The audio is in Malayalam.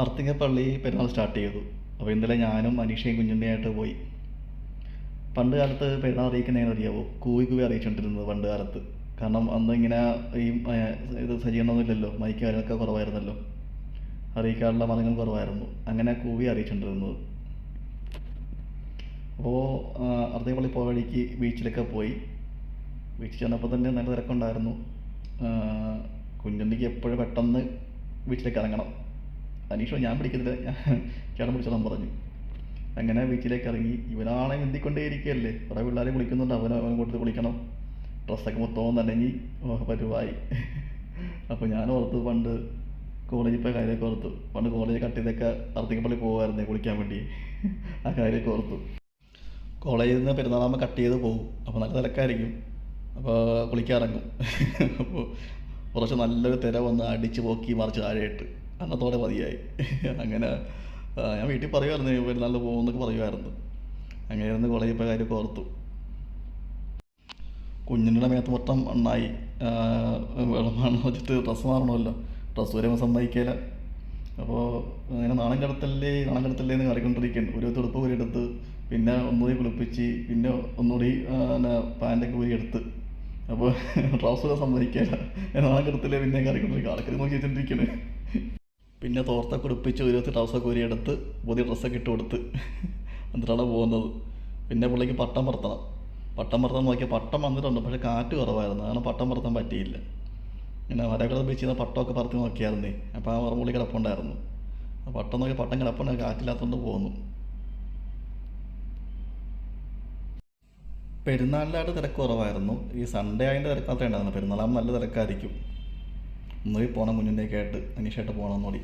അർത്തിങ്കപ്പള്ളി പെരുന്നാൾ സ്റ്റാർട്ട് ചെയ്തു. അപ്പോൾ ഇന്നലെ ഞാനും അനീഷയും കുഞ്ഞുണ്ണിയായിട്ട് പോയി. പണ്ട് കാലത്ത് പെരുന്നാൾ അറിയിക്കുന്നതിന് അറിയാവോ, കൂവി കൂവി അറിയിച്ചുകൊണ്ടിരുന്നത് പണ്ട് കാലത്ത്. കാരണം അന്ന് ഇങ്ങനെ ഈ ഇത് സജ്ജീകരണമൊന്നുമില്ലല്ലോ, മൈക്ക് കാര്യങ്ങളൊക്കെ കുറവായിരുന്നല്ലോ, അറിയിക്കാനുള്ള മാർഗ്ഗങ്ങൾ കുറവായിരുന്നു. അങ്ങനെ കൂവി അറിയിച്ചുകൊണ്ടിരുന്നത്. അപ്പോൾ അർത്തിങ്കപ്പള്ളി പോയ വഴിക്ക് ബീച്ചിലൊക്കെ പോയി. ബീച്ചിൽ ചെന്നപ്പോൾ തന്നെ നല്ല തിരക്കുണ്ടായിരുന്നു. കുഞ്ഞുണ്ണിക്ക് എപ്പോഴും പെട്ടെന്ന് ബീച്ചിലേക്ക് ഇറങ്ങണം. അനീഷോ ഞാൻ പിടിക്കുന്നില്ല, ചേട്ടൻ പിടിച്ചോളാൻ പറഞ്ഞു. അങ്ങനെ ബീച്ചിലേക്ക് ഇറങ്ങി. ഇവനാണെ നീന്തിക്കൊണ്ടേയിരിക്കുകയല്ലേ, കുറേ പിള്ളേർ കുളിക്കുന്നുണ്ട്, അവൻ കൊടുത്ത് കുളിക്കണം. ഡ്രസ്സൊക്കെ മൊത്തവും നനഞ്ഞി പരുവായി. അപ്പോൾ ഞാൻ ഓർത്തു, പണ്ട് കോളേജിൽ പോയ കാര്യമൊക്കെ ഓർത്തു. പണ്ട് കോളേജ് കട്ട് ചെയ്തൊക്കെ അർത്തിങ്കപ്പള്ളി പോകുമായിരുന്നേ കുളിക്കാൻ വേണ്ടി. ആ കാര്യമൊക്കെ ഓർത്തു. കോളേജിൽ നിന്ന് പെരുന്നാളാകുമ്പോൾ കട്ട് ചെയ്ത് പോകും. അപ്പോൾ നല്ല തിരക്കായിരിക്കും. അപ്പോൾ കുളിക്കാൻ ഇറങ്ങും. അപ്പോൾ കുറച്ച് നല്ലൊരു തിര വന്ന് അടിച്ച് പോക്കി മറിച്ച് താഴെയിട്ട് അന്നത്തോടെ മതിയായി. അങ്ങനെ ഞാൻ വീട്ടിൽ പറയുമായിരുന്നു പെരുന്നാളിൽ പോകുമെന്നൊക്കെ പറയുമായിരുന്നു. അങ്ങനെ ഇരുന്ന് കോളേജിൽ പോയ കാര്യമൊക്കെ ഓർത്തു. കുഞ്ഞിൻ്റെ മേത്ത് മൊത്തം മണ്ണായി. വെള്ളമാണ് വെച്ചിട്ട് ഡ്രസ്സ് മാറണമല്ലോ, ഡ്രസ്സ് വരുമ്പോൾ സമ്മതിക്കില്ല. അപ്പോൾ അങ്ങനെ നാണം കടത്തല്ലേ എന്ന് കറിക്കൊണ്ടിരിക്കുകയാണ്. ഒരു തുടുപ്പ് കൂടി എടുത്ത്, പിന്നെ ഒന്നുകൂടി കുളിപ്പിച്ച്, പിന്നെ ഒന്നുകൂടി പാൻറ്റൊക്കെ കൂടി എടുത്ത്. അപ്പോൾ ട്രൗസർ സമ്മതിക്കില്ല, നാണം കടത്തല്ലേ പിന്നെ കറിക്കൊണ്ടിരിക്കുക. ആൾക്കാർ നോക്കി വെച്ചിട്ടിരിക്കണ്. പിന്നെ തോർത്തൊക്കെ ഉടുപ്പിച്ച് ഒരു ട്രൗസർ കൂരി എടുത്ത് പുതിയ ഡ്രസ്സൊക്കെ ഇട്ട് കൊടുത്ത് എന്നിട്ടാണ് പോകുന്നത്. പിന്നെ പുള്ളിക്ക് പട്ടം പറത്തണം. പട്ടം പറത്താൻ നോക്കിയാൽ പട്ടം വന്നിട്ടുണ്ട്, പക്ഷേ കാറ്റ് കുറവായിരുന്നു, കാരണം പട്ടം പറത്താൻ പറ്റിയില്ല. ഇങ്ങനെ വരകളെ ബീച്ചിൽ നിന്ന് പട്ടമൊക്കെ പറത്തി നോക്കിയായിരുന്നേ. അപ്പോൾ ആ പുള്ളി കിടപ്പുണ്ടായിരുന്നു. ആ പട്ടം നോക്കി പട്ടം കിടപ്പുണ്ട്, കാറ്റില്ലാത്തതുകൊണ്ട് പോകുന്നു. പെരുന്നാളിലായിട്ട് തിരക്ക് കുറവായിരുന്നു. ഈ സൺഡേ അതിൻ്റെ തിരക്ക് മാത്രമേ ഉണ്ടായിരുന്നു. പെരുന്നാളാകുമ്പോൾ നല്ല തിരക്കായിരിക്കും. ഒന്നുകൂടി പോകണം കുഞ്ഞിൻ്റെയൊക്കെ ആയിട്ട്, അനീഷായിട്ട് പോകണം ഒന്നുകൂടി.